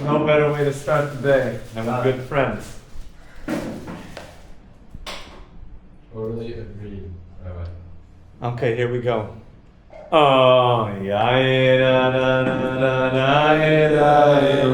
No better way to start the day than with good friends. Totally agree, Rabbi. Okay, here we go. Oh, yeah, da, da, da, da, da, da,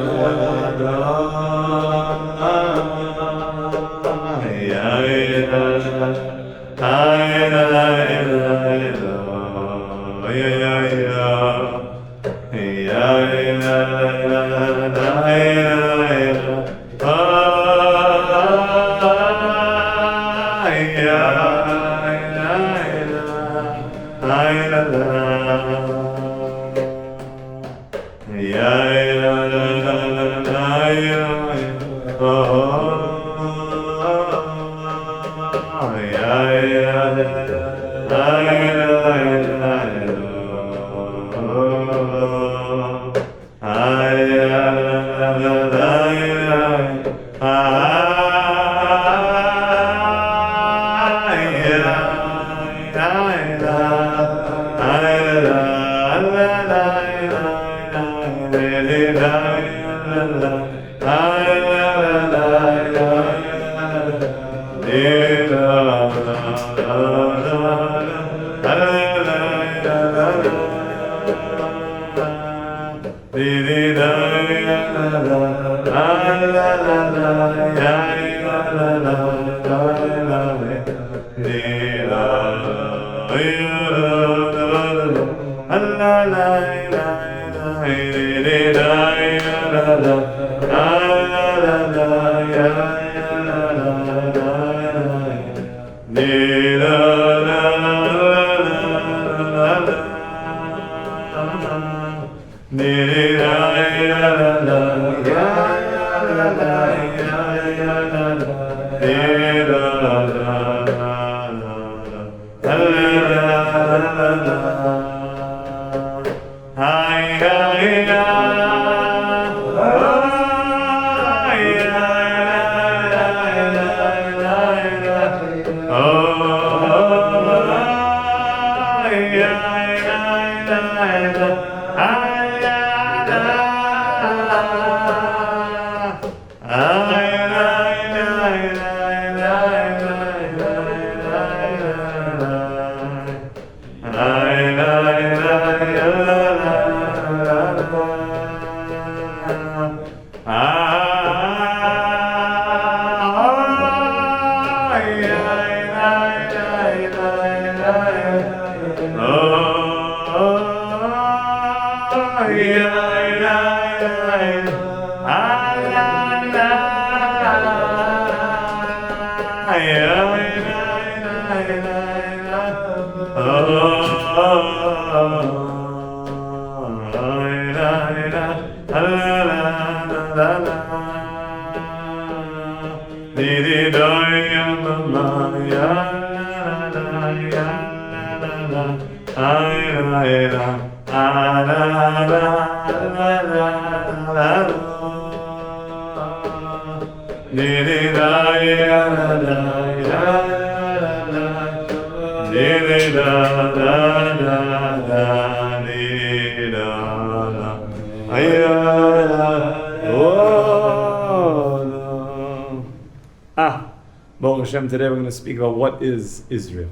Today we're going to speak about what is Israel.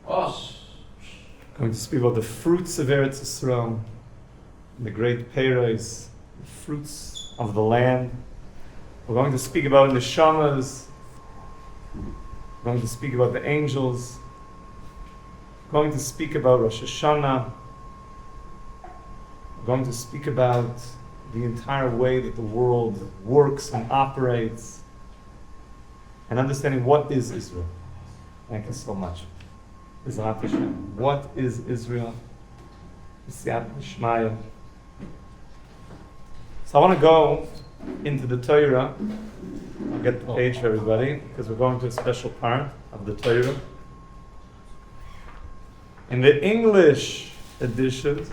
We're going to speak about the fruits of Eretz Yisrael, the great peiros, the fruits of the land. We're going to speak about neshamas. We're going to speak about the angels. We're going to speak about Rosh Hashanah. We're going to speak about the entire way that the world works and operates, and understanding what is Israel. Thank you so much. What is Israel? So I want to go into the Torah. I'll get the page for everybody, because we're going to a special part of the Torah. In the English edition,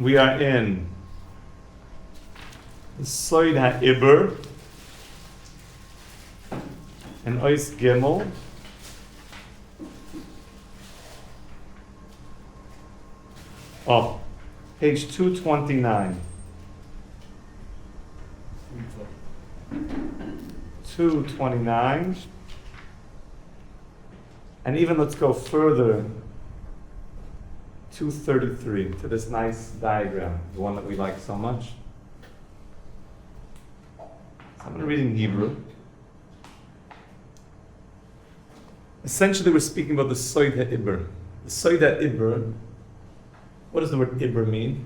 we are in Soid iber and Ois Gimel. Oh, Page 229. 229. And even let's go further, 233, to this nice diagram, the one that we like so much. So I'm going to read in Hebrew. Essentially, we're speaking about the soid iber. The soid iber. What does the word iber mean?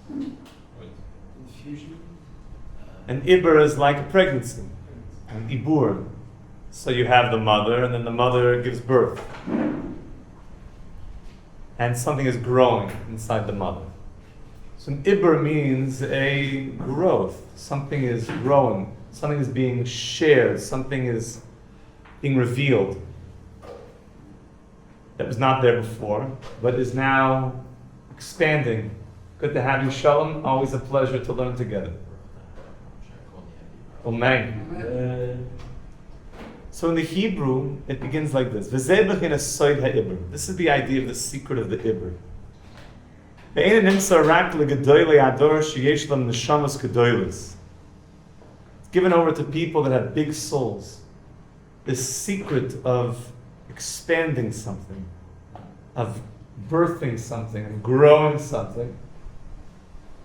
Infusion. An iber is like a pregnancy, an ibur. So you have the mother, and then the mother gives birth. And something is growing inside the mother. So an iber means a growth. Something is growing. Something is being shared. Something is being revealed. That was not there before, but is now expanding. Good to have you, Shalom. Always a pleasure to learn together. Amen. So in the Hebrew, it begins like this. This is the idea of the secret of the iber. It's given over to people that have big souls. This secret of expanding something, of birthing something, of growing something.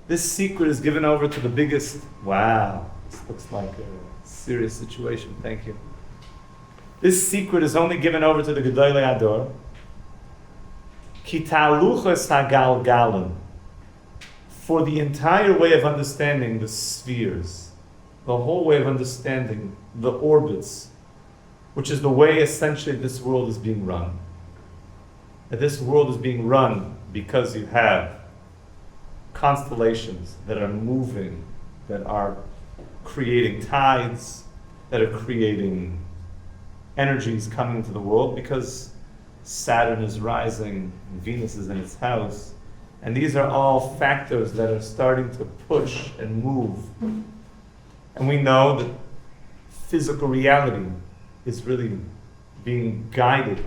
This secret is given over to the biggest. Wow, this looks like a serious situation. Thank you. This secret is only given over to the Gedolei Ador. Ki taluchas hagalgalim, for the entire way of understanding the spheres, the whole way of understanding the orbits, which is the way essentially this world is being run. That this world is being run because you have constellations that are moving, that are creating tides, that are creating energies coming into the world, because Saturn is rising, and Venus is in its house, and these are all factors that are starting to push and move. And we know that physical reality is really being guided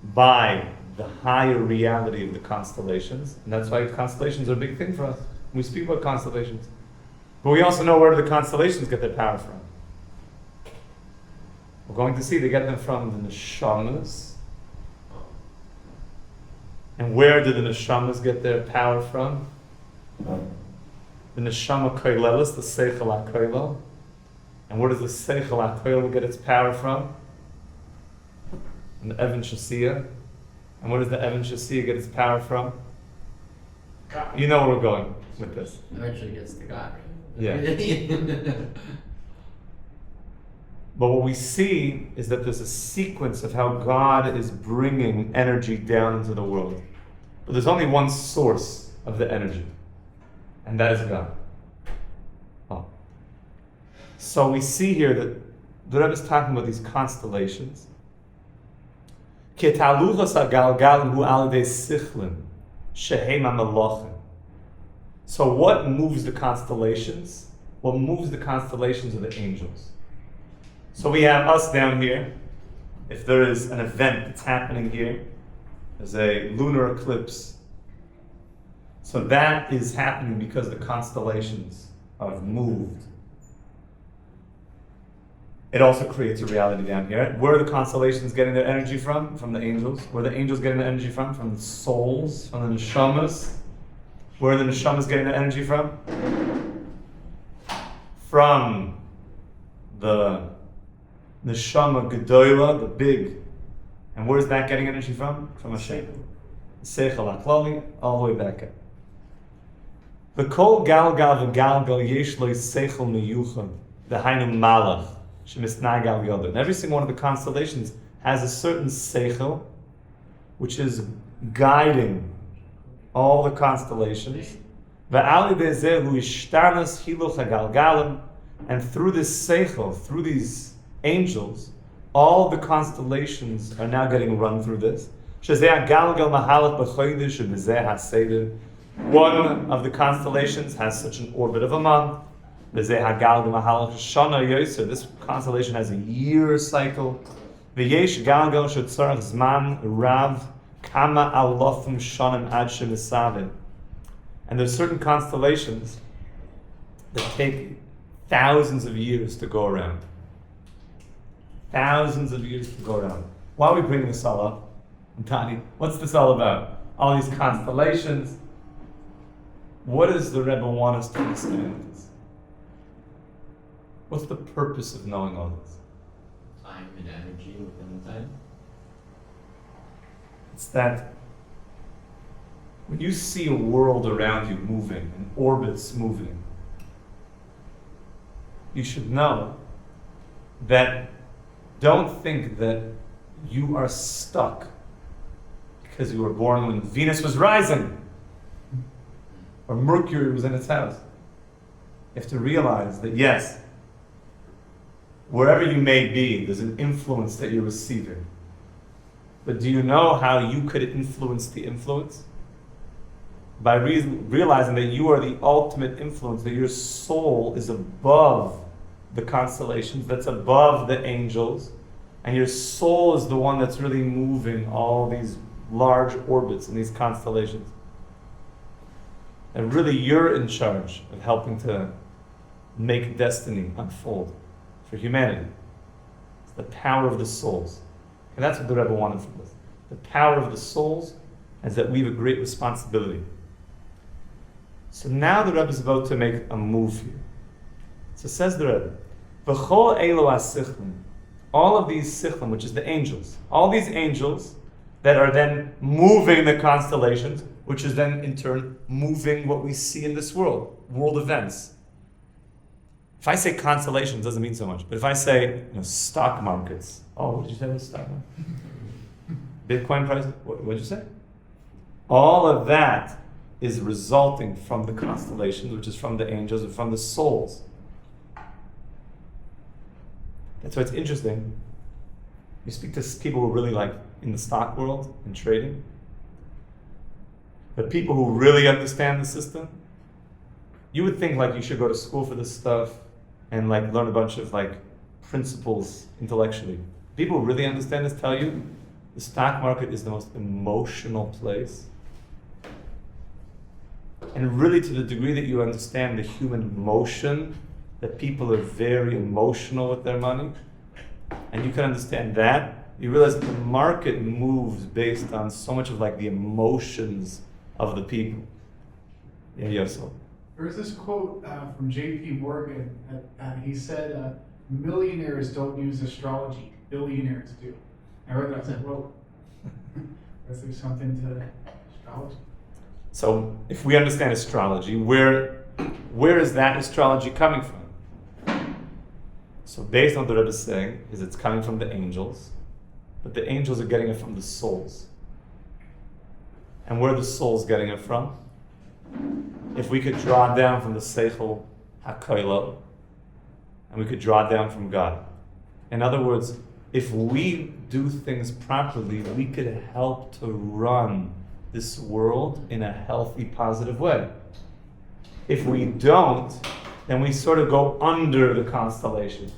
by the higher reality of the constellations. And that's why constellations are a big thing for us. We speak about constellations. But we also know where the constellations get their power from. We're going to see they get them from the neshamas. And where do the neshamas get their power from? The neshama koilelis, the seichel ha-koilel. And where does the seichel ha-koilel get its power from? From the Evan Shasiya. And where does the Evan Shasiya get its power from? God. You know where we're going with this. Eventually gets to God. Yeah. But what we see is that there's a sequence of how God is bringing energy down into the world. But there's only one source of the energy, and that is God. Oh. So we see here that the Rebbe is talking about these constellations. So what moves the constellations? What moves the constellations are the angels. So we have us down here. If there is an event that's happening here, there's a lunar eclipse. So that is happening because the constellations have moved. It also creates a reality down here. Where are the constellations getting their energy from? From the angels. Where are the angels getting their energy from? From the souls, from the neshamas. Where are the neshamas getting their energy from? From the neshama gedola, the big. And where is that getting energy from? From Hashem. Seichel haklali, all the way back up. The kol galgal v'galgal yesh lo seichel miyuchad, the hainu malach, shemisnagal yoder. And every single one of the constellations has a certain seichel, which is guiding all the constellations. V'ali be'zeh hu ishtanas hiluch hagalgalim, and through this seichel, through these angels, all the constellations are now getting run through this. One of the constellations has such an orbit of a month. This constellation has a year cycle. And there's certain constellations that take thousands of years to go around. Thousands of years to go around. Why are we bringing this all up? And Tani, what's this all about? All these constellations. What does the Rebbe want us to understand with this? What's the purpose of knowing all this? Time and energy within the time. It's that when you see a world around you moving and orbits moving, you should know that don't think that you are stuck because you were born when Venus was rising or Mercury was in its house. You have to realize that yes, wherever you may be, there's an influence that you're receiving. But do you know how you could influence the influence? By realizing that you are the ultimate influence, that your soul is above the constellations, that's above the angels, and your soul is the one that's really moving all these large orbits and these constellations. And really you're in charge of helping to make destiny unfold for humanity. It's the power of the souls. And that's what the Rebbe wanted from us. The power of the souls is that we have a great responsibility. So now the Rebbe is about to make a move here. So says the Rebbe, V'chol elo ha-sichlim, all of these sichlim, which is the angels, all these angels that are then moving the constellations, which is then in turn moving what we see in this world events. If I say constellations, it doesn't mean so much. But if I say stock markets, what did you say about stock markets? Bitcoin prices, what did you say? All of that is resulting from the constellations, which is from the angels and from the souls. That's why it's interesting. You speak to people who are really like in the stock world and trading, but people who really understand the system, you would think like you should go to school for this stuff and like learn a bunch of like principles intellectually. People who really understand this tell you the stock market is the most emotional place. And really to the degree that you understand the human emotion, that people are very emotional with their money, and you can understand that, you realize that the market moves based on so much of like the emotions of the people. Yeah, Yosel. There's this quote from J.P. Morgan. He said, millionaires don't use astrology, billionaires do. I read that, I said, well, is there something to astrology? So if we understand astrology, where is that astrology coming from? So based on what the Rebbe is saying, is it's coming from the angels, but the angels are getting it from the souls. And where are the souls getting it from? If we could draw down from the Seichel HaKoilo, and we could draw down from God. In other words, if we do things properly, we could help to run this world in a healthy, positive way. If we don't, then we sort of go under the constellations.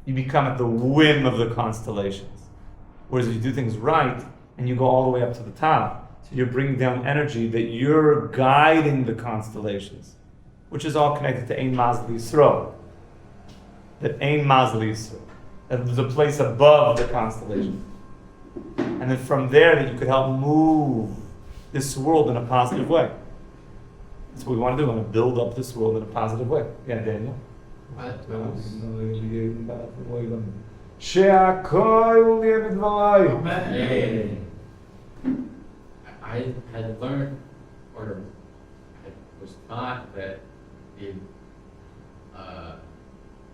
You become at the whim of the constellations. Whereas if you do things right, and you go all the way up to the top, so you're bringing down energy that you're guiding the constellations, which is all connected to Ein Mazli Yisro. That Ein Mazli Yisro. That there's a place above the constellations. And then from there that you could help move this world in a positive way. That's what we want to do. We want to build up this world in a positive way. Yeah, Daniel? I had learned, or I was taught that the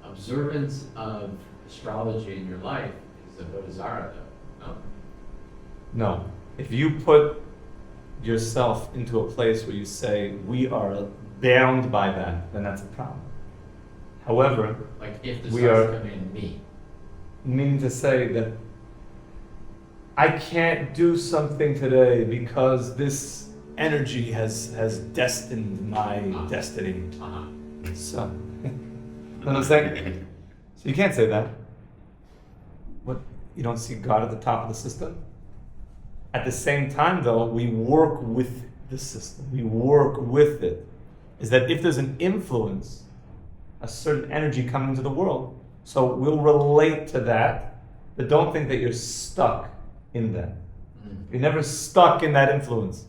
observance of astrology in your life is a bodhisattva, no? No. If you put yourself into a place where you say, we are bound by that, then that's a problem. However, like if the we stars are come in me. meaning to say that I can't do something today because this energy has destined my destiny. So, you know what I'm saying? So you can't say that. What, you don't see God at the top of the system? At the same time, though, we work with the system. We work with it. Is that if there's an influence, a certain energy coming into the world, so we'll relate to that, but don't think that you're stuck in that. You're never stuck in that influence.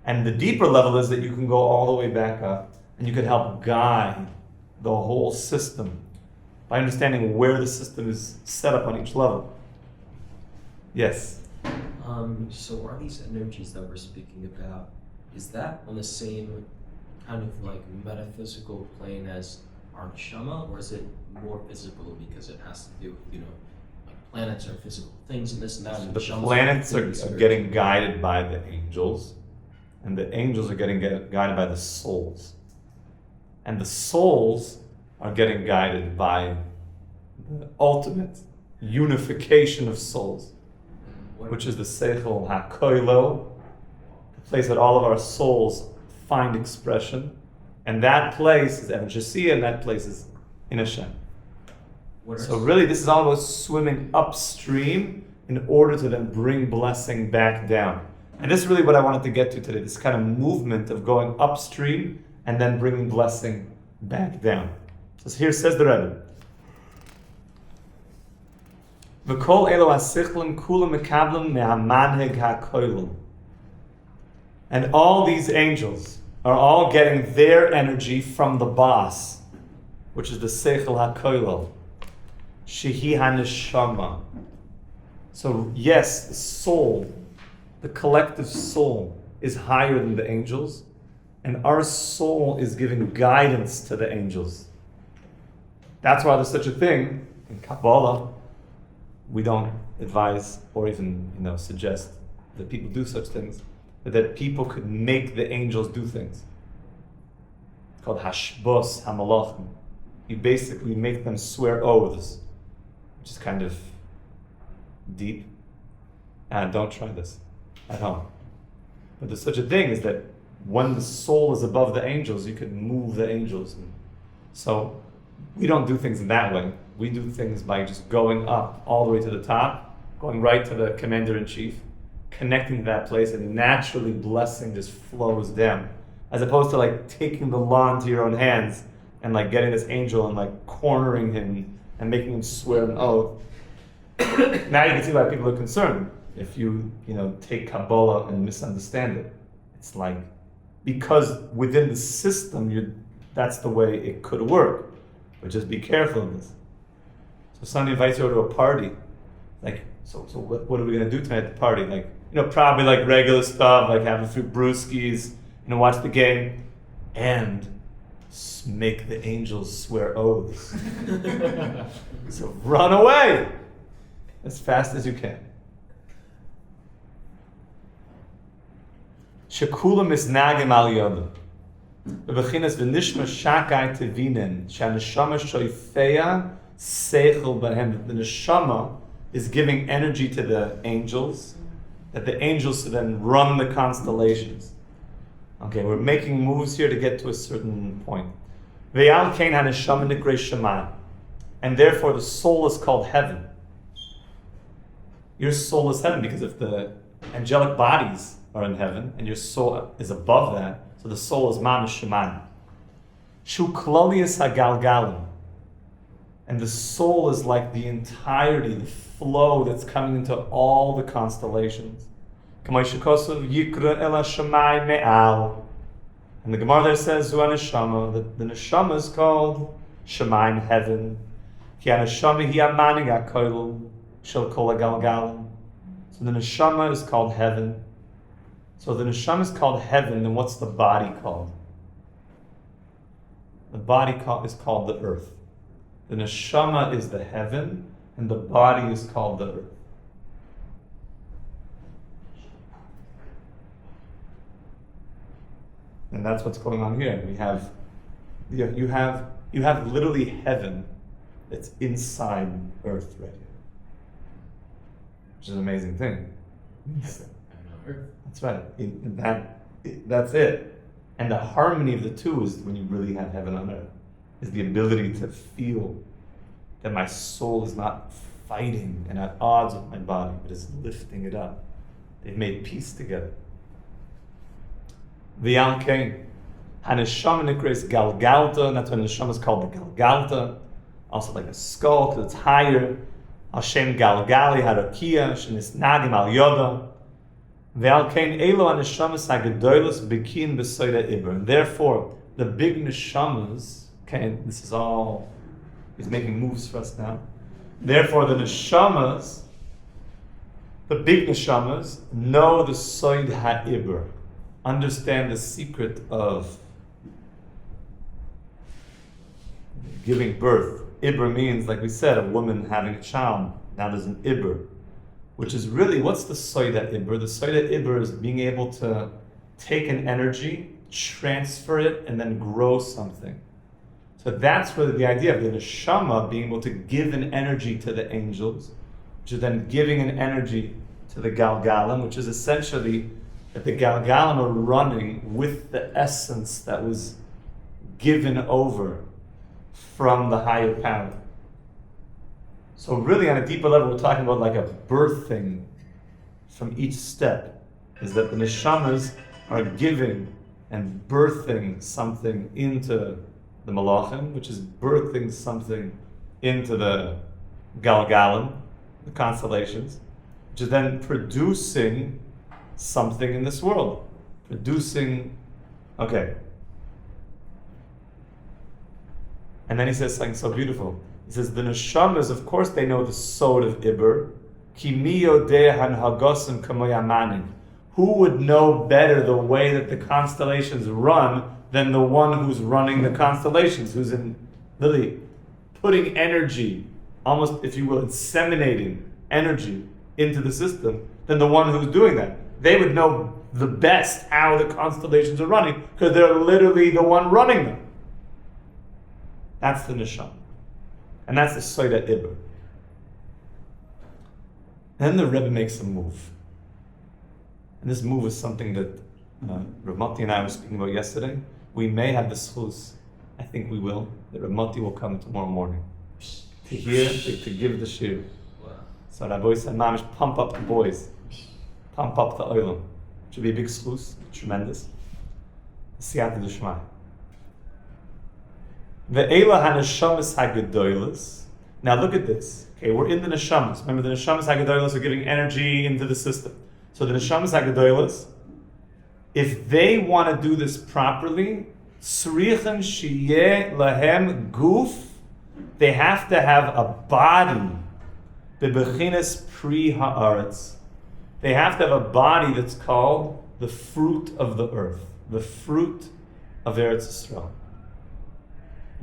And the deeper level is that you can go all the way back up and you can help guide the whole system by understanding where the system is set up on each level. Yes? So are these energies that we're speaking about, is that on the same kind of like metaphysical plane as our neshama, or is it more physical because it has to do with, like planets are physical things and this and that? And The neshamas planets are spiritual. getting guided by the angels, and the angels are getting guided by the souls. And the souls are getting guided by the ultimate unification of souls, which is the Seichel HaKoilo, the place that all of our souls find expression. And that place is Evan Shasiya, and that place is in Hashem. So really, this is all about swimming upstream in order to then bring blessing back down. And this is really what I wanted to get to today, this kind of movement of going upstream and then bringing blessing back down. So here says the Rebbe, V'kol elo hasichlim kulam mekablim me'amanheg ha'koilim. And all these angels are all getting their energy from the boss, which is the Seichel HaKoilo, Shehi HaNeshama. So yes, the soul, the collective soul, is higher than the angels, and our soul is giving guidance to the angels. That's why there's such a thing in Kabbalah. We don't advise or even suggest that people do such things, but that people could make the angels do things. It's called Hashbos HaMalachim. You basically make them swear oaths, which is kind of deep. And don't try this at home. But there's such a thing is that when the soul is above the angels, you can move the angels. So we don't do things in that way. We do things by just going up all the way to the top, going right to the commander-in-chief, connecting to that place, and naturally blessing just flows down. As opposed to like taking the law into your own hands and like getting this angel and like cornering him and making him swear an oath. Now you can see why people are concerned if you take Kabbalah and misunderstand it. It's like, because within the system, that's the way it could work. But just be careful of this. So somebody invites you over to a party, like, so what are we gonna do tonight at the party? Like, probably like regular stuff, like have a few brewskis, watch the game, and make the angels swear oaths. So run away as fast as you can. Shekula misnagim al yodam. Bebechinas v'nishma shakai tevinen shaneshama shoifeya seichel b'hem. The neshama is giving energy to the angels, that the angels should then run the constellations. Okay, we're making moves here to get to a certain point. Ve'al kein haneshama nikrei shema, and therefore the soul is called heaven. Your soul is heaven because if the angelic bodies are in heaven and your soul is above that, so the soul is mamish shemayim. Shu klolius hagalgalim, and the soul is like the entirety, the flow that's coming into all the constellations. And the Gemara there says, neshama, that the neshama is called shemayim, heaven. So the neshama is called heaven. So the neshama is called heaven, then what's the body called? The body is called the earth. The neshama is the heaven, and the body is called the earth. And that's what's going on here. We have, you have literally heaven that's inside earth right here, which is an amazing thing. That's right. That's it. And the harmony of the two is when you really have heaven on earth, is the ability to feel that my soul is not fighting and at odds with my body, but is lifting it up. They've made peace together. V'yam kein. Haneshama nikres galgalta, and that's when the neshama is called the galgalta. Also like a skull, because it's higher. Hashem galgali harakia, shenis nadim al yoda. V'al kein elo haneshamas hagadolos bekin b'soida iber. And therefore, the big neshamas, okay, this is all, he's making moves for us now. Therefore, the neshamas, the big neshamas, know the soid ha-iber, understand the secret of giving birth. Iber means, like we said, a woman having a child. Now there's an iber, which is really, what's the soid ha-iber? The soid ha-iber is being able to take an energy, transfer it, and then grow something. So that's really the idea of the neshama being able to give an energy to the angels, which is then giving an energy to the galgalim, which is essentially that the galgalim are running with the essence that was given over from the higher power. So really on a deeper level, we're talking about like a birthing from each step, is that the neshamas are giving and birthing something into the malachim, which is birthing something into the galgalim, the constellations, which is then producing something in this world. Okay. And then he says something so beautiful. He says, the neshamas, of course, they know the sod of iber. Ki mi yodeh hanhagosim kamo yamanim. Who would know better the way that the constellations run than the one who's running the constellations, who's in literally putting energy, almost, if you will, inseminating energy into the system, than the one who's doing that. They would know the best how the constellations are running, because they're literally the one running them. That's the neshama. And that's the soida iber. Then the Rebbe makes a move. And this move is something that Rabbi and I were speaking about yesterday. We may have the schus, I think we will, that Rabbi will come tomorrow morning to hear, to give the shir. Wow. So Rabbi said, Mamish, pump up the boys, pump up the oilam. Should be a big schus, tremendous. Siyata d'shmai. Ve'ela haneshamas hagedoilas. Now look at this. Okay, we're in the neshamas. Remember, the neshamas hagedoilas are giving energy into the system. So the neshamas hagedoilas, if they want to do this properly, tzrichen sheyeh lahem guf, they have to have a body. Bebechinas pri haaretz. They have to have a body that's called the fruit of the earth, the fruit of Eretz Yisrael.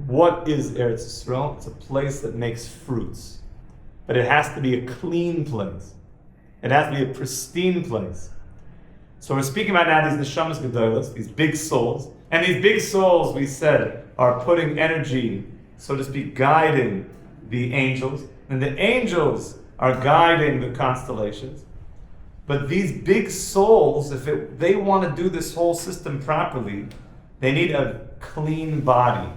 What is Eretz Yisrael? It's a place that makes fruits. But it has to be a clean place. It has to be a pristine place. So we're speaking about now these neshamas gedolos, these big souls. And these big souls, we said, are putting energy, so to speak, guiding the angels. And the angels are guiding the constellations. But these big souls, if they want to do this whole system properly, they need a clean body,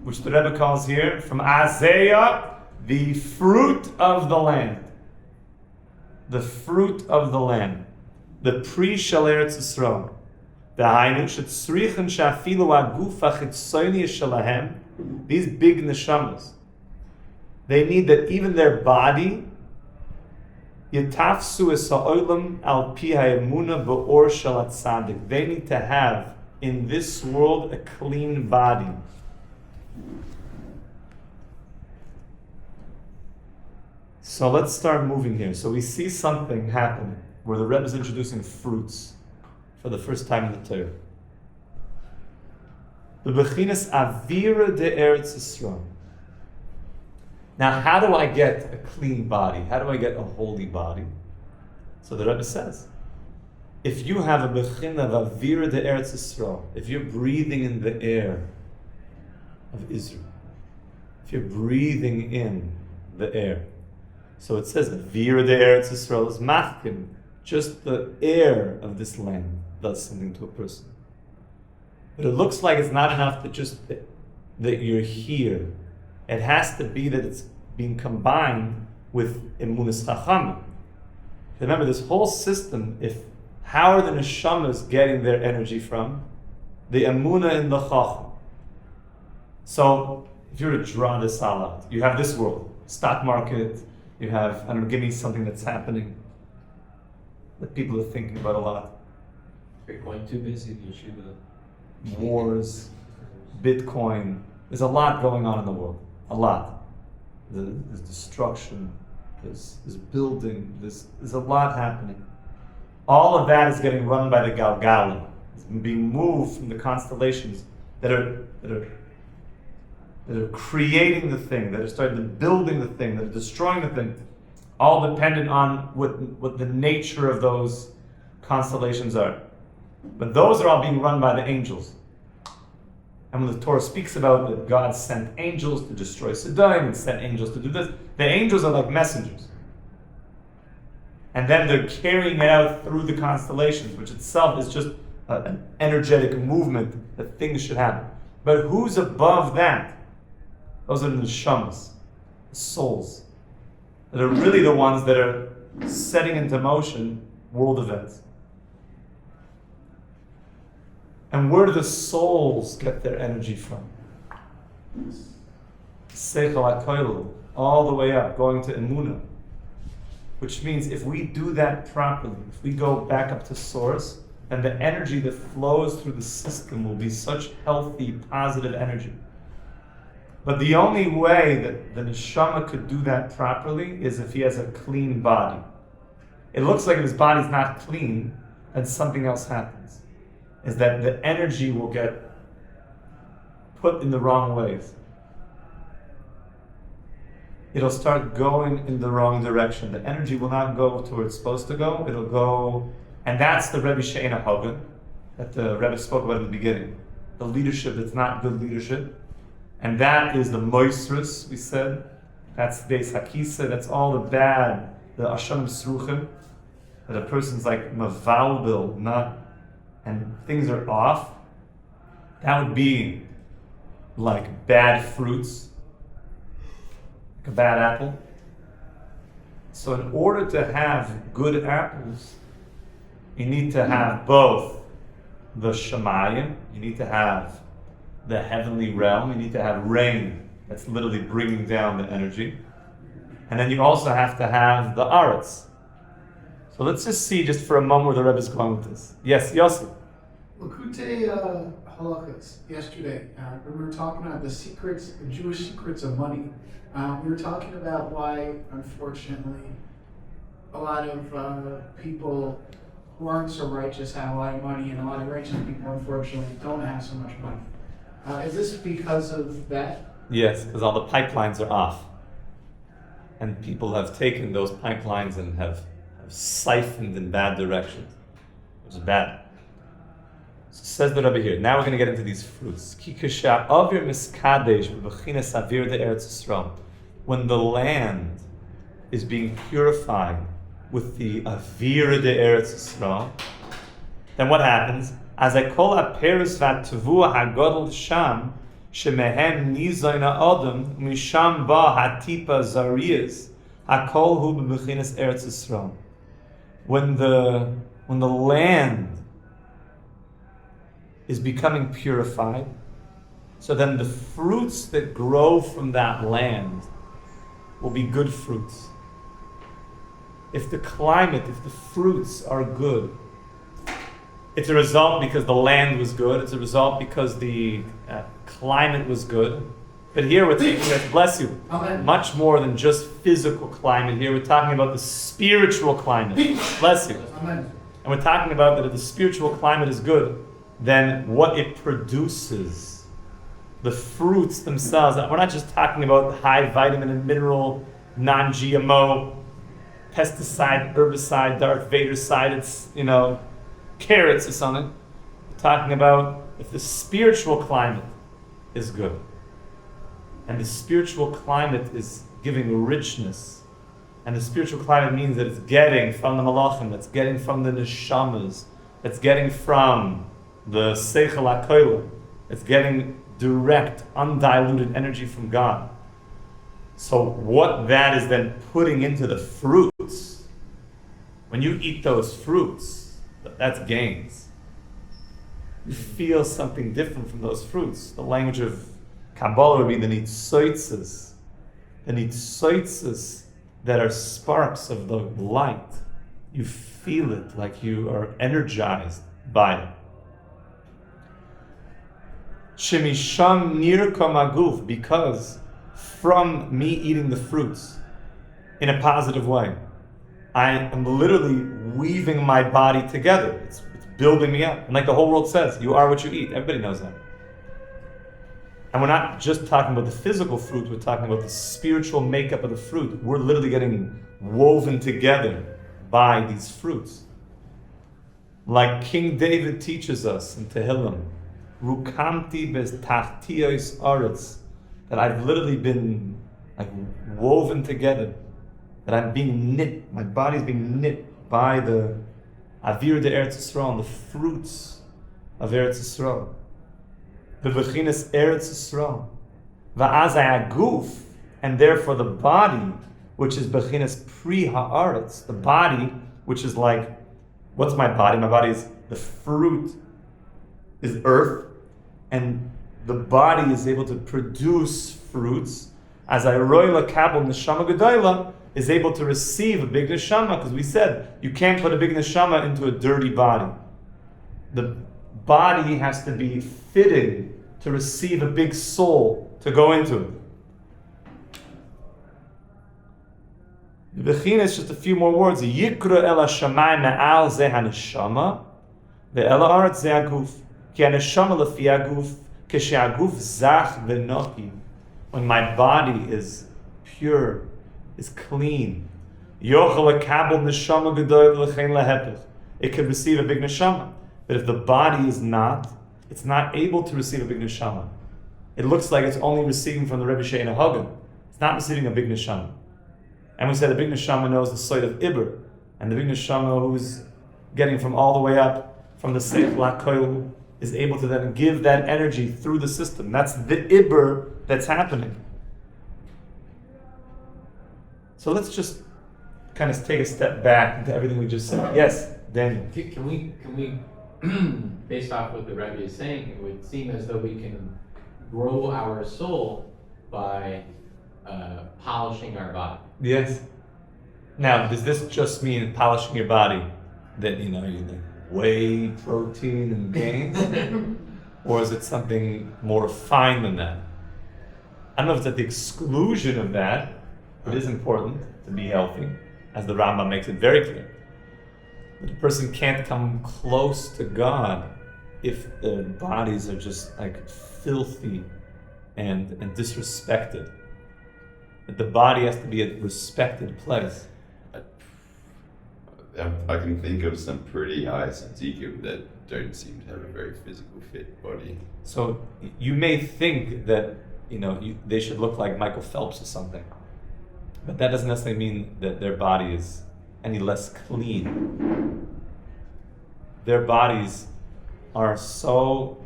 which the Rebbe calls here, from Isaiah, the fruit of the land. The fruit of the land. The pre-shel Eretz Yisrael. Dahainu shetzrichen shafilu hagufa chitzoni shelahem. These big neshamas, they need that even their body yitafsu es ha'olam al pi ha'emuna be'or shel hatzadik. They need to have in this world a clean body. So let's start moving here. So we see something happening where the Rebbe is introducing fruits for the first time in the Torah. The Bechinas Avira de Eretz Yisrael. Now, how do I get a clean body? How do I get a holy body? So the Rebbe says, if you have a Bechina of Avira de Eretz Yisrael, if you're breathing in the air of Israel, if you're breathing in the air, so it says Avira de Eretz Yisrael is mafkim. Just the air of this land does something to a person. But it looks like it's not enough that just that you're here. It has to be that it's being combined with emunas chachamim. Remember, this whole system, how are the neshamas getting their energy from? The emunah in the chacham. So, if you were to draw this all out, you have this world, stock market, you have, give me something that's happening that people are thinking about a lot. Bitcoin too busy, yeshiva. Wars, Bitcoin. There's a lot going on in the world. A lot. There's destruction, there's building, there's a lot happening. All of that is getting run by the Galgalim. It's being moved from the constellations that are creating the thing, that are starting to building the thing, that are destroying the thing. All dependent on what the nature of those constellations are. But those are all being run by the angels. And when the Torah speaks about that God sent angels to destroy Sodom and sent angels to do this, the angels are like messengers. And then they're carrying it out through the constellations, which itself is just an energetic movement that things should happen. But who's above that? Those are the neshamas, the souls, that are really the ones that are setting into motion world events. And where do the souls get their energy from? Seichel HaKoil, all the way up, going to Emunah. Which means if we do that properly, if we go back up to source, then the energy that flows through the system will be such healthy, positive energy. But the only way that the neshama could do that properly is if he has a clean body. It looks like if his body's not clean, then something else happens. Is that the energy will get put in the wrong ways. It'll start going in the wrong direction. The energy will not go to where it's supposed to go. It'll go, and that's the Rebbe She'ena Hogan that the Rebbe spoke about in the beginning. The leadership that's not good leadership. And that is the moisrus, we said. That's Beis Hakisa, that's all the bad, the Ashanim Sruchim, that a person's like mavalbil, not, and things are off. That would be like bad fruits, like a bad apple. So in order to have good apples, you need to have both the Shemayim, you need to have the heavenly realm, you need to have rain that's literally bringing down the energy. And then you also have to have the Aretz. So let's just see just for a moment where the Rebbe is going with this. Yes, Yossi. Lakutei Halachas yesterday, we were talking about the secrets, the Jewish secrets of money. We were talking about why, unfortunately, a lot of people who aren't so righteous have a lot of money, and a lot of righteous people, unfortunately, don't have so much money. Is this because of that? Yes, because all the pipelines are off. And people have taken those pipelines and have siphoned in bad directions, which is bad. So says the Rabbi here. Now we're going to get into these fruits. When the land is being purified with the avir de Eretz Yisrael, then what happens? As I call a peris v'atavua hagodol sham, shemehem nizoyna adam misham ba hatipa zariyas hakol hu b'bechinas Eretz Yisrael. When the land is becoming purified, so then the fruits that grow from that land will be good fruits. If the climate, if the fruits are good, it's a result because the land was good. It's a result because the climate was good. But here we're taking, bless you, much more than just physical climate. Here we're talking about the spiritual climate. Bless you. And we're talking about that if the spiritual climate is good, then what it produces, the fruits themselves. We're not just talking about high vitamin and mineral, non-GMO, pesticide, herbicide, Darth Vader side, it's, carrots or something. We're talking about if the spiritual climate is good. And the spiritual climate is giving richness. And the spiritual climate means that it's getting from the malachim, it's getting from the neshamas, it's getting from the seichel HaKoil, it's getting direct, undiluted energy from God. So what that is then putting into the fruits, when you eat those fruits, that's gains. You feel something different from those fruits. The language of Kabbalah would be the nitzoitzes. The nitzoitzes that are sparks of the light. You feel it like you are energized by it. Shemisham nirkam aguf, because from me eating the fruits in a positive way, I am literally weaving my body together. It's building me up. And like the whole world says, you are what you eat. Everybody knows that. And we're not just talking about the physical fruit, we're talking about the spiritual makeup of the fruit. We're literally getting woven together by these fruits. Like King David teaches us in Tehillim, Rukamti bez tachtiyos aretz, that I've literally been like woven together, that I'm being knit, my body's being knit by the Avir de Eretz Yisrael, the fruits of Eretz Yisrael. The Bechinas Eretz Yisrael. Va'azai aguf, and therefore the body, which is Bechinas Pri Haaretz, the body, which is like, what's my body? My body is, the fruit is earth, and the body is able to produce fruits. As I roy lakabel neshama gedayla, is able to receive a big neshama, because we said you can't put a big neshama into a dirty body. The body has to be fitted to receive a big soul to go into it. The Bechina is just a few more words. Yikra el hashamayim me'al ze haneshama, ve'el haaretz ze haguf, ki haneshama lefi haguf, keshe haguf zach v'noki. When my body is pure, is clean, yochel lekabel neshama gedoyel lechein lehepech. It can receive a big neshama. But if the body is not, it's not able to receive a big neshama. It looks like it's only receiving from the Rebbe She'ein Hagen. It's not receiving a big neshama. And we said the big neshama knows the site of iber, and the big neshama who's getting from all the way up from the Seichel HaKoil is able to then give that energy through the system. That's the iber that's happening. So let's just kind of take a step back into everything we just said. Yes, Daniel. Can we, based off what the Rebbe is saying, it would seem as though we can grow our soul by polishing our body. Yes. Now, does this just mean polishing your body that, you like whey protein and gains? Or is it something more refined than that? I don't know if it's at the exclusion of that. It is important to be healthy, as the Rambam makes it very clear. But a person can't come close to God if their bodies are just like filthy and disrespected. That the body has to be a respected place. I can think of some pretty high tzaddikim that don't seem to have a very physical fit body. So you may think that they should look like Michael Phelps or something, but that doesn't necessarily mean that their body is any less clean. Their bodies are so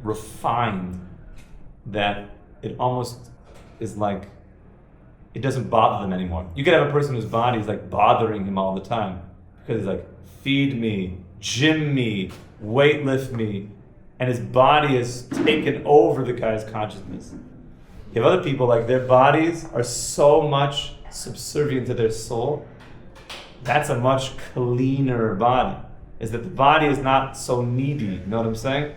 refined that it almost is like it doesn't bother them anymore. You could have a person whose body is bothering him all the time because he's feed me, gym me, weightlift me, and his body has taken over the guy's consciousness. You have other people their bodies are so much subservient to their soul. That's a much cleaner body. Is that the body is not so needy. You know what I'm saying?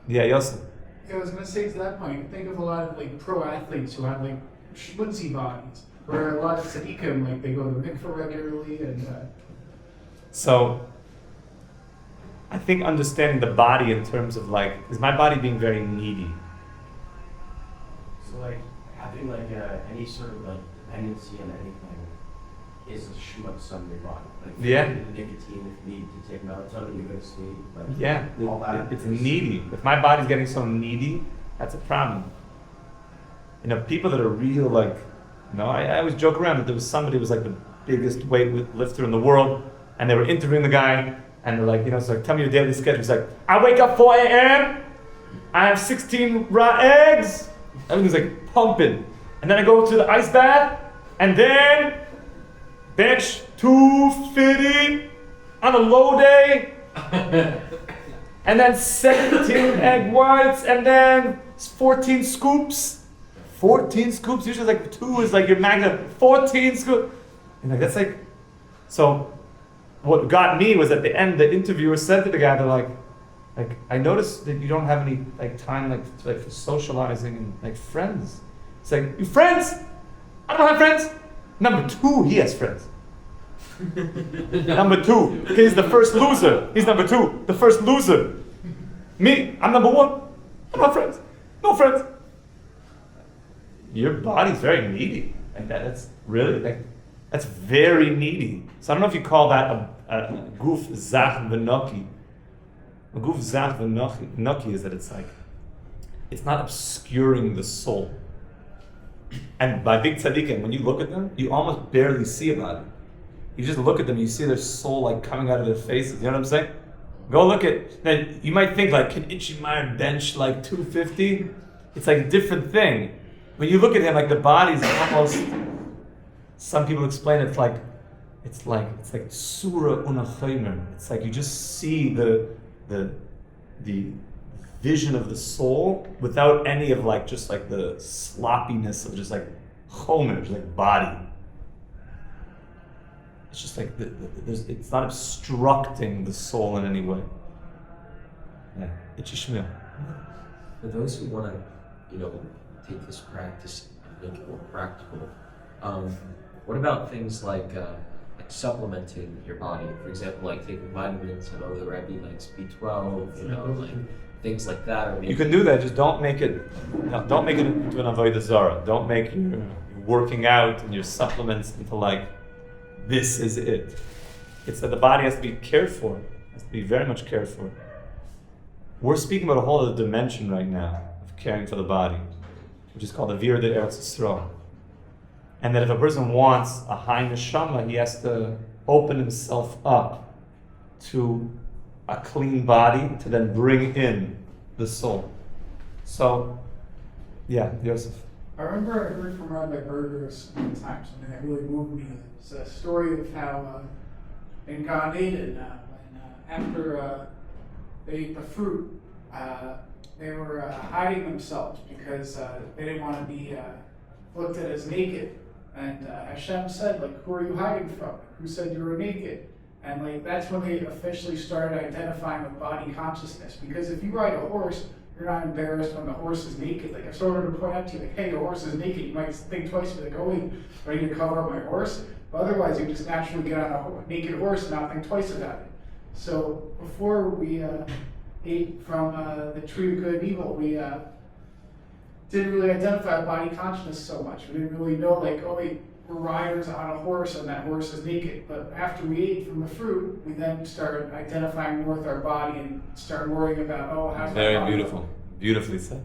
Yeah, Yosef. I was going to say to that point, think of a lot of pro athletes who have schmutzy bodies, or a lot of tzaddikim, they go to the mikveh regularly and. So, I think understanding the body in terms of is my body being very needy? So having any sort of dependency on anything is a schmutz on your body. Yeah. The nicotine, if you need to take melatonin, you go to sleep. Yeah, all that it's is needy. If my body's getting so needy, that's a problem. People that are real I always joke around that there was somebody who was the biggest weightlifter in the world, and they were interviewing the guy, and they're it's tell me your daily schedule. He's I wake up 4 a.m., I have 16 raw eggs, everything's pumping, and then I go to the ice bath, and then bench 250 on a low day, and then 17 egg whites, and then 14 scoops. 14 scoops, usually like 2 is like your magnet. 14 scoops. And like, that's like, so what got me was at the end, the interviewer said to the guy, they're like, I noticed that you don't have any like time like for socializing and like friends. It's like, you friends? I don't have friends. Number 2, he has friends. Number 2, he's the first loser. He's number 2, the first loser. Me, I'm number 1. I don't have friends. No friends. Your body's very needy. Like that's really like that's very needy. So I don't know if you call that a guf zach v'noki. A guf zach v'noki is that it's not obscuring the soul. And by big tzaddikim, when you look at them, you almost barely see a body. You just look at them, you see their soul like coming out of their faces. You know what I'm saying? Go look at. Then you might think like, can Ichimeyer bench like 250? It's like a different thing. When you look at him, like the body's almost. Some people explain it's like surah unachimer. It's like you just see the vision of the soul without any of like just like the sloppiness of just like chomer, like body. It's just like it's not obstructing the soul in any way. Yeah, it's Ishmael. For those who want to, take this practice and make it more practical, what about things like supplementing your body? For example, like taking vitamins. I know the Rebbe likes B12, like things like that. Or maybe you can do that. Just don't make it into an avodah zarah. Don't make your working out and your supplements into like this is it. It's that the body has to be cared for. Has to be very much cared for. We're speaking about a whole other dimension right now of caring for the body, which is called the Vir de Eretz Yisrael. And that if a person wants a high neshama, he has to open himself up to a clean body to then bring in the soul. So, yeah, Yosef. I remember I heard from Rabbi Berger's one time something that really moved me. It's a story of how in Gan Eden, when after they ate the fruit, they were hiding themselves because they didn't want to be looked at as naked. And Hashem said, like, who are you hiding from? Who said you were naked? And like that's when they officially started identifying with body consciousness. Because if you ride a horse, you're not embarrassed when the horse is naked. Like if someone were to point out to you, like, hey, the horse is naked, you might think twice, be like, oh wait, do I need to cover up my horse? But otherwise, you just naturally get on a naked horse and not think twice about it. So before we ate from the tree of good and evil, we didn't really identify body consciousness so much. We didn't really know, like, oh wait, we're riders on a horse and that horse is naked. But after we ate from the fruit, we then started identifying more with our body and started worrying about, oh, how's my Very body? beautiful. Beautifully said.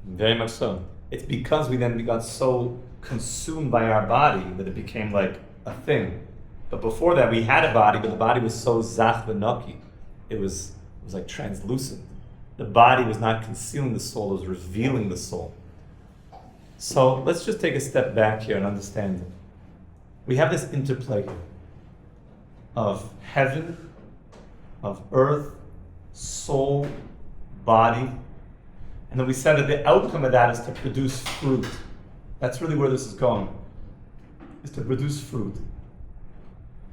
Very much so. It's because we got so consumed by our body that it became like a thing. But before that, we had a body, but the body was so zach v'naki. It was like translucent. The body was not concealing the soul, it was revealing the soul. So let's just take a step back here and understand it. We have this interplay of heaven, of earth, soul, body, and then we said that the outcome of that is to produce fruit. That's really where this is going, is to produce fruit.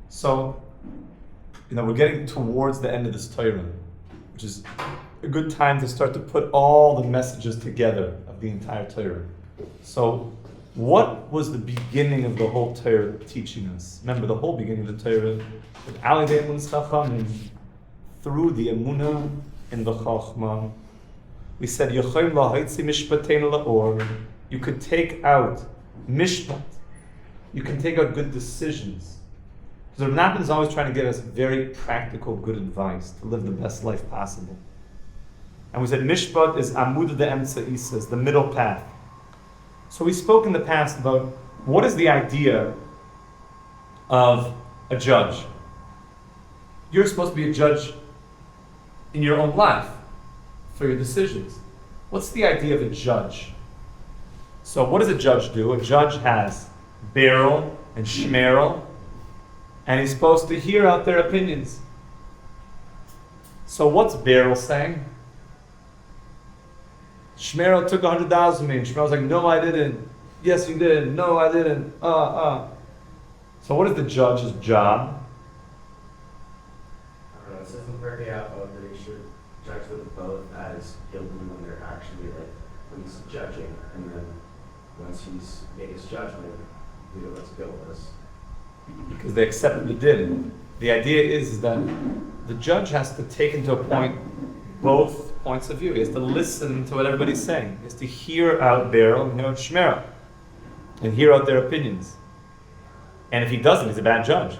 So, we're getting towards the end of this Torah, which is a good time to start to put all the messages together of the entire Torah. So, what was the beginning of the whole Torah teaching us? Remember, the whole beginning of the Torah, with Ali de Emunah Chachamim, through the Emunah and the Chachma, we said, Yochayim lahaitzi mishpatein la'or. You could take out mishpat. You can take out good decisions. Because Rebbe Nachman is always trying to give us very practical, good advice to live the best life possible. And we said mishpat is amud de emtza isa, the middle path. So we spoke in the past about what is the idea of a judge. You're supposed to be a judge in your own life for your decisions. What's the idea of a judge? So what does a judge do? A judge has Beryl and Shmerel, And he's supposed to hear out their opinions. So what's Beryl saying? Shmerel took 100,000 from me. And Shmerel's like, no, I didn't. Yes, you did. No, I didn't. So what is the judge's job? I don't know, it doesn't work out whether they should judge them both as guilty when they're actually like, when he's judging, and then once he's made his judgment, we know what's guiltless. Because they accepted the din. The idea is that the judge has to take into account both points of view. He has to listen to what everybody's saying. He has to hear out Beryl and hear out Shmerel, and hear out their opinions. And if he doesn't, he's a bad judge.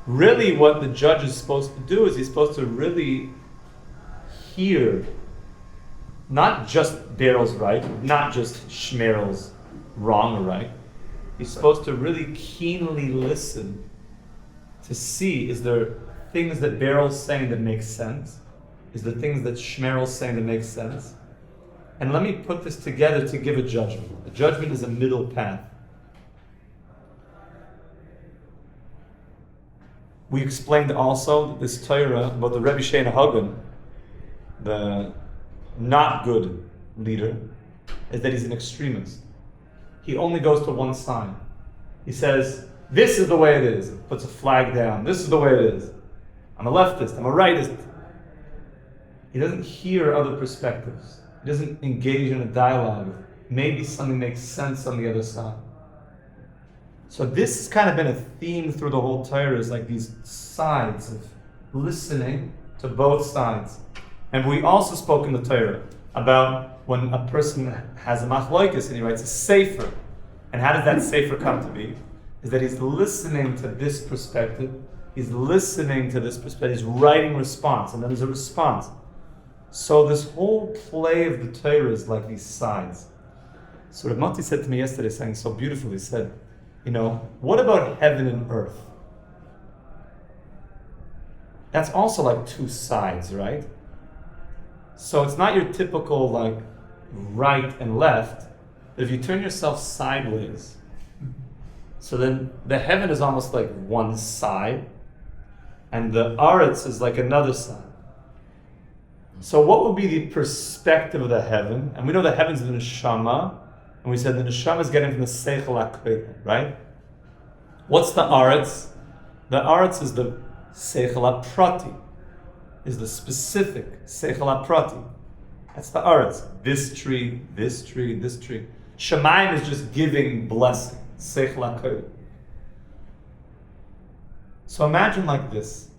Really, what the judge is supposed to do is he's supposed to really hear not just Beryl's right, not just Shmerel's wrong or right. He's supposed to really keenly listen to see, is there things that Beryl's saying that make sense? Is there things that Shmerel's saying that make sense? And let me put this together to give a judgment. A judgment is a middle path. We explained also this Torah about the Rebbe Nachman, the not good leader, is that he's an extremist. He only goes to one side. He says, this is the way it is. Puts a flag down. This is the way it is. I'm a leftist. I'm a rightist. He doesn't hear other perspectives. He doesn't engage in a dialogue. Maybe something makes sense on the other side. So this has kind of been a theme through the whole Torah, is like these sides of listening to both sides. And we also spoke in the Torah about when a person has a machlokes and he writes a sefer. And how does that sefer come to be? Is that he's listening to this perspective, he's listening to this perspective, he's writing response, and then there's a response. So this whole play of the Torah is like these sides. So Rabbi Mati said to me yesterday, saying so beautifully, he said, what about heaven and earth? That's also like two sides, right? So it's not your typical like right and left. But if you turn yourself sideways, so then the heaven is almost like one side, and the aretz is like another side. So what would be the perspective of the heaven? And we know the heaven's the neshama, and we said the neshama is getting from the seichel hakoil, right? What's the aretz? The aretz is the seichel haprati, is the specific seichel haprati. That's the aretz. This tree, this tree, this tree. Shamayim is just giving blessing, seichel hakoil. So imagine like this.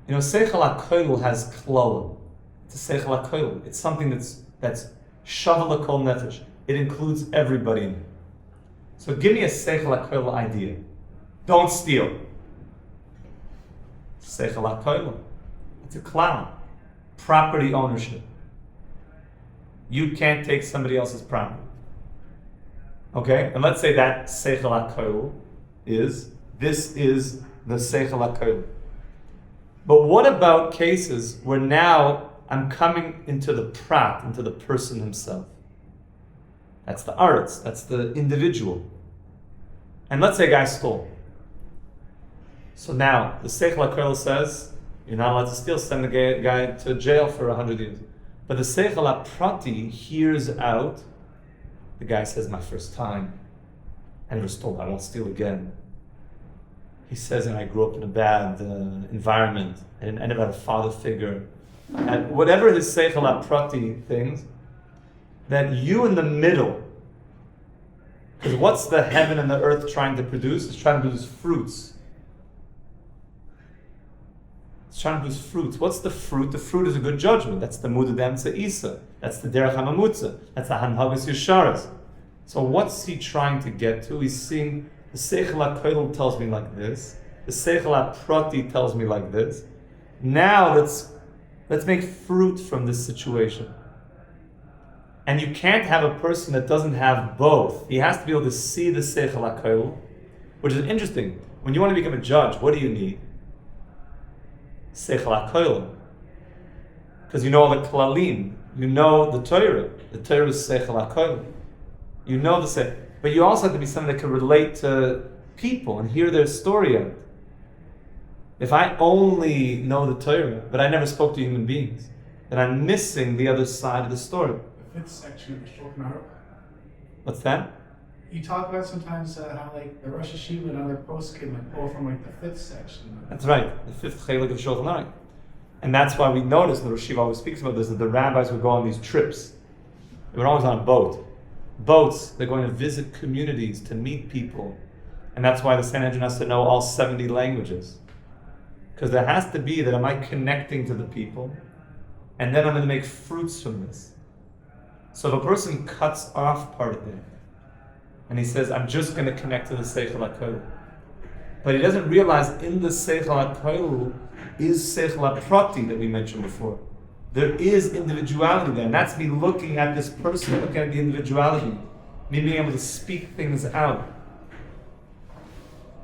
Seichel hakoil has klolim. It's a seichel hakoil. It's something that's shavel l'kol nefesh. It includes everybody in it. So give me a seichel hakoil idea. Don't steal. Seichel hakoil. It's a clown. Property ownership. You can't take somebody else's property. Okay? And let's say that seichel hakoil this is the seichel hakoil. But what about cases where now I'm coming into the prat, into the person himself? That's the aretz, that's the individual. And let's say a guy stole. So now the seichel hakoil says, you're not allowed to steal, send the guy to jail for 100 years. But the seichel haprati hears out, the guy says, my first time, I never stole, I won't steal again. He says, I grew up in a bad environment, I never had a father figure. And whatever his seichel haprati things, that you in the middle, because what's the heaven and the earth trying to produce? It's trying to produce fruits. It's trying to produce fruits. What's the fruit? The fruit is a good judgment. That's the Muda Demtza Isa. That's the Derech HaMamutza. That's the Hanhagas Yesharas. So what's he trying to get to? He's seeing the Seichel HaKoil tells me like this. The Seichel HaPrati tells me like this. Now let's make fruit from this situation. And you can't have a person that doesn't have both. He has to be able to see the Seichel HaKoil, which is interesting. When you want to become a judge, what do you need? Seichel HaKoil. Because you know all the klalim. You know the Torah. The Torah is Seichel HaKoil. You know the Seichel. But you also have to be someone that can relate to people and hear their story out. If I only know the Torah, but I never spoke to human beings, then I'm missing the other side of the story. The fifth section of the Shulchan Aruch. What's that? You talk about sometimes how like the Rosh Hashiva and other poskim like pull from like the fifth section. That's right, the fifth chelik of Shulchan Aruch. And that's why we notice, and the Rosh Hashiva always speaks about this, that the rabbis would go on these trips. They were always on a boat. Boats, they're going to visit communities, to meet people. And that's why the Sanhedrin has to know all 70 languages. Because there has to be that, am I connecting to the people? And then I'm going to make fruits from this. So if a person cuts off part of it, and he says, I'm just going to connect to the Seichel HaKol, but he doesn't realize in the Seichel HaKol is Seichel HaPrati that we mentioned before. There is individuality there, and that's me looking at this person, looking at the individuality, me being able to speak things out.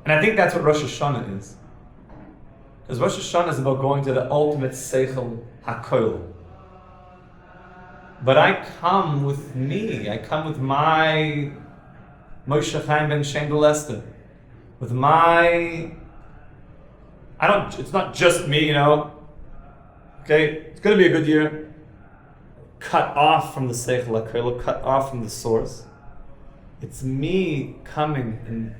And I think that's what Rosh Hashanah is. Because Rosh Hashanah is about going to the ultimate Seichel HaKol. But I come with me, I come with my Moshe Chaim ben Shem Esther, with my, it's not just me, okay, it's going to be a good year, cut off from the Seichel HaKol, cut off from the source. It's me coming and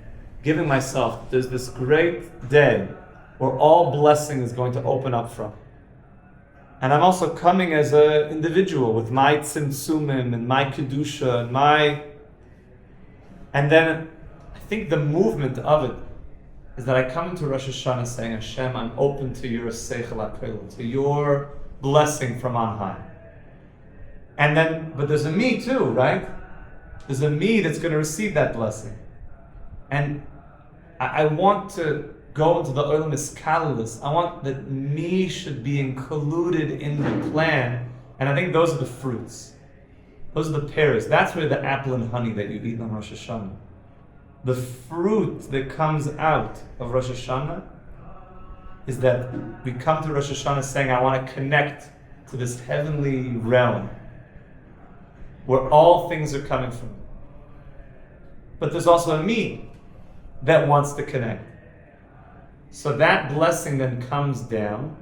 giving myself, there's this great day where all blessing is going to open up from. And I'm also coming as an individual with my tzimtzumim and my kedusha and then I think the movement of it is that I come into Rosh Hashanah saying, Hashem, I'm open to your Seichel HaKol, to your blessing from on high. And then, but there's a me too, right? There's a me that's going to receive that blessing. And I want to go into the Olam Iskalis. I want that me should be included in the plan. And I think those are the fruits. Those are the pears. That's where the apple and honey that you eat on Rosh Hashanah. The fruit that comes out of Rosh Hashanah is that we come to Rosh Hashanah saying, I want to connect to this heavenly realm where all things are coming from. But there's also a me that wants to connect. So that blessing then comes down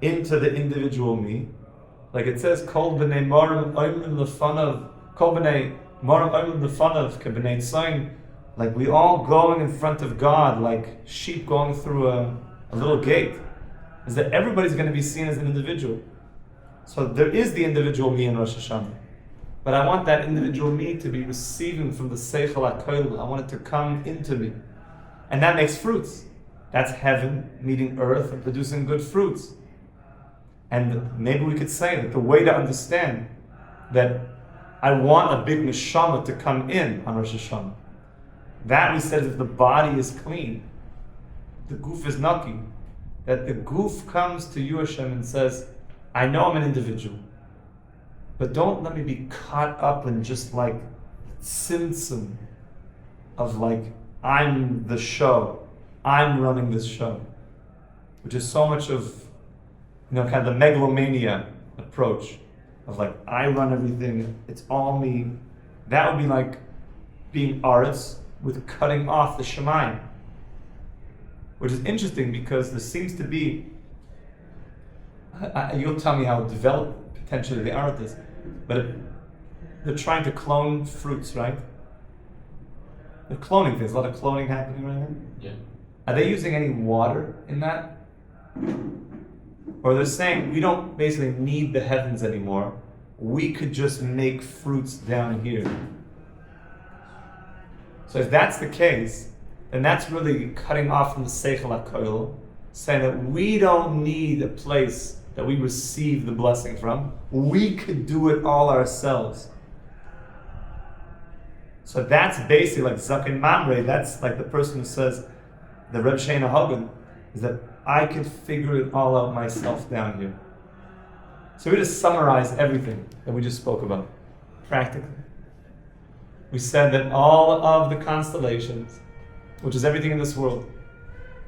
into the individual me. Like it says, Kol b'nei morim oimrim lefanav, Kol b'nei morim oimrim lefanav, ke b'nei tzayin. Like we all going in front of God like sheep going through a little gate. Is that everybody's going to be seen as an individual. So there is the individual me in Rosh Hashanah. But I want that individual me to be receiving from the Seichel HaKol. I want it to come into me. And that makes fruits. That's heaven meeting earth and producing good fruits. And maybe we could say that the way to understand that I want a big neshama to come in on Rosh Hashanah. That we said if the body is clean, the goof is naki, that the goof comes to you, Hashem, and says, I know I'm an individual, but don't let me be caught up in just like tzimtzum of like, I'm the show, I'm running this show, which is so much of, kind of the megalomania approach of like, I run everything, it's all me. That would be like being aretz with cutting off the Shemayim. Which is interesting because there seems to be, you'll tell me how developed potentially the aretz is, but they're trying to clone fruits, right? They're cloning things, a lot of cloning happening right now. Yeah. Are they using any water in that? Or they're saying we don't basically need the heavens anymore. We could just make fruits down here. So if that's the case, then that's really cutting off from the Seichel HaKol, saying that we don't need a place that we receive the blessing from. We could do it all ourselves. So that's basically like Zaken Mamre, that's like the person who says, the Reb Sheina Hagen, is that I could figure it all out myself down here. So we just summarize everything that we just spoke about, practically. We said that all of the constellations, which is everything in this world,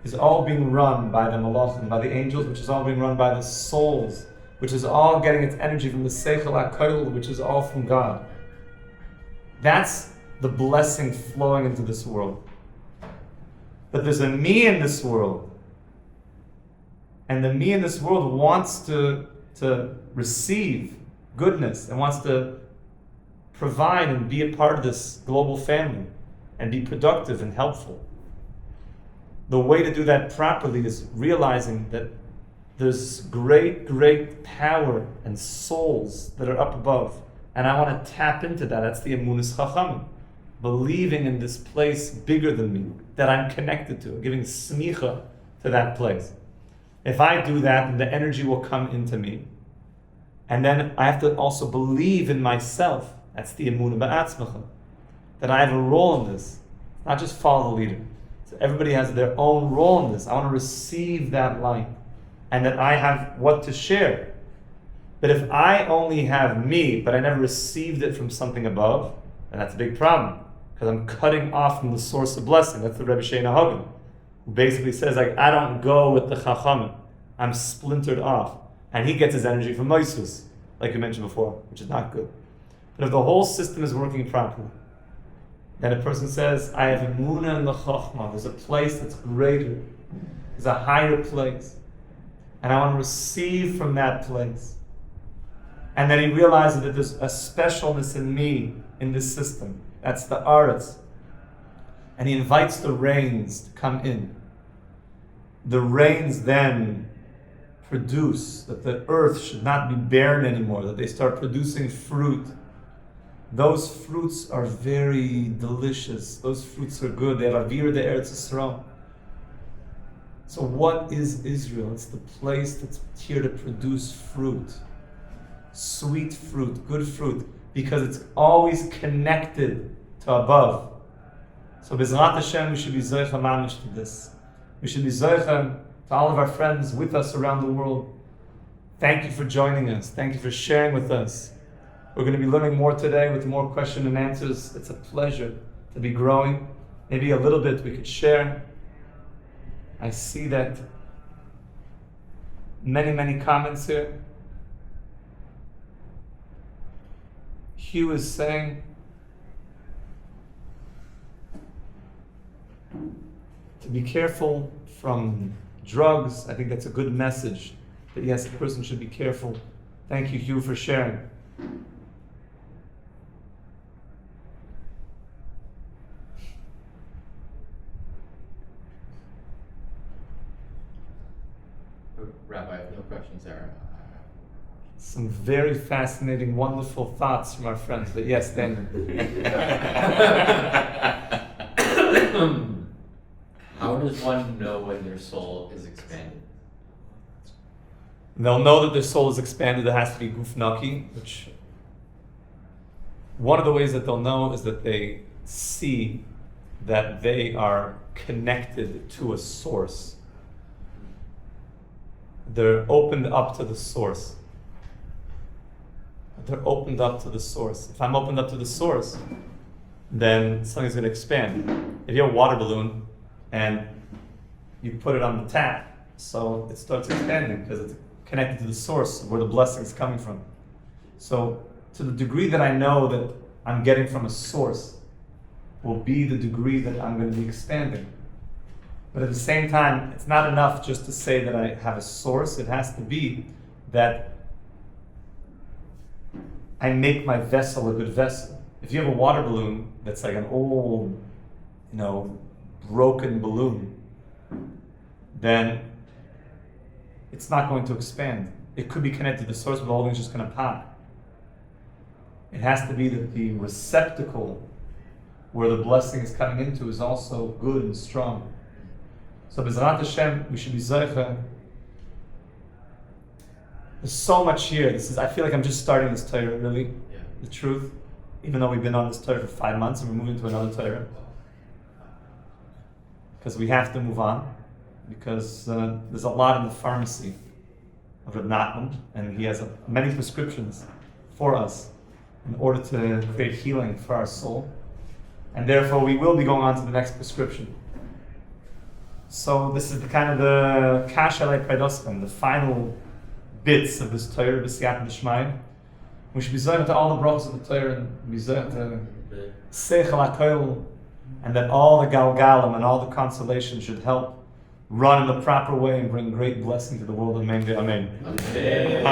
is all being run by the malachim, by the angels, which is all being run by the souls, which is all getting its energy from the Seichel HaKol, which is all from God. That's the blessing flowing into this world. But there's a me in this world. And the me in this world wants to receive goodness and wants to provide and be a part of this global family and be productive and helpful. The way to do that properly is realizing that there's great, great power and souls that are up above. And I want to tap into that. That's the emunas chachamim. Believing in this place bigger than me, that I'm connected to, giving smicha to that place. If I do that, then the energy will come into me. And then I have to also believe in myself. That's the emunah ba'atzmacha. That I have a role in this. Not just follow the leader. So everybody has their own role in this. I want to receive that light. And that I have what to share. But if I only have me, but I never received it from something above, then that's a big problem. Because I'm cutting off from the source of blessing. That's the Rebbe Nachman, who basically says, like, I don't go with the Chachamim. I'm splintered off. And he gets his energy from Moshe, like you mentioned before, which is not good. But if the whole system is working properly, then a person says, I have emunah in the Chachma. There's a place that's greater. There's a higher place. And I want to receive from that place. And then he realizes that there's a specialness in me, in this system. That's the aretz. And he invites the rains to come in. The rains then produce that the earth should not be barren anymore, that they start producing fruit. Those fruits are very delicious. Those fruits are good. They have avir de Eretz Yisrael. So what is Israel? It's the place that's here to produce fruit. Sweet fruit, good fruit, because it's always connected to above. So B'ezrat Hashem, we should be zoicha mamish to this. We should be zoicha to all of our friends with us around the world. Thank you for joining us. Thank you for sharing with us. We're going to be learning more today with more questions and answers. It's a pleasure to be growing. Maybe a little bit we could share. I see that many comments here. Hugh is saying, to be careful from drugs. I think that's a good message. That yes, a person should be careful. Thank you, Hugh, for sharing. Rabbi, I have no questions there. Some very fascinating, wonderful thoughts from our friends. But yes, then. How does one know when their soul is expanded? They'll know that their soul is expanded. There has to be guf naki, which one of the ways that they'll know is that they see that they are connected to a source. They're opened up to the source. They're opened up to the source. If I'm opened up to the source, then something's going to expand. If you have a water balloon and you put it on the tap, so it starts expanding because it's connected to the source where the blessing is coming from. So to the degree that I know that I'm getting from a source will be the degree that I'm going to be expanding. But at the same time, it's not enough just to say that I have a source. It has to be that I make my vessel a good vessel. If you have a water balloon that's like an old, broken balloon, then it's not going to expand. It could be connected to the source, but the whole thing's just going to pop. It has to be that the receptacle where the blessing is coming into is also good and strong. So B'ezrat Hashem, we should be zoicha. There's so much here. I feel like I'm just starting this Torah, really. Yeah. The truth. Even though we've been on this Torah for 5 months and we're moving to another Torah. Because we have to move on. Because there's a lot in the pharmacy of Rebbe Nachman, and he has many prescriptions for us in order to create healing for our soul. And therefore we will be going on to the next prescription. So this is the kind of the kashalei praidoskan, the final bits of this Torah, b'siyat d'shmai. We should be zoying to all the brachos of the Torah and be zoying to Seichel HaKol, and that all the Galgalim and all the constellations should help run in the proper way and bring great blessing to the world. Amen. Amen.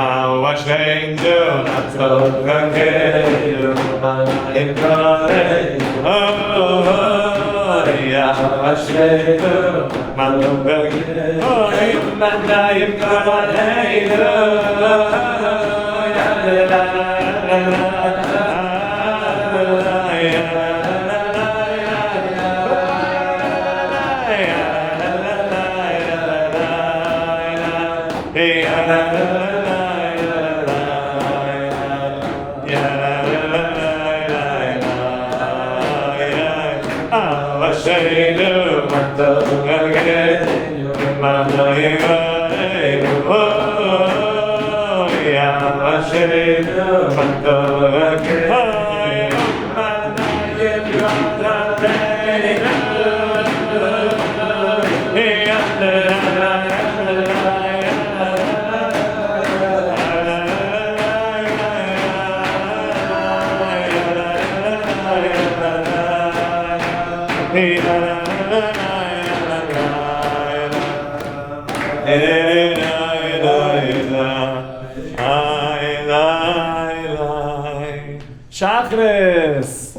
Shachris.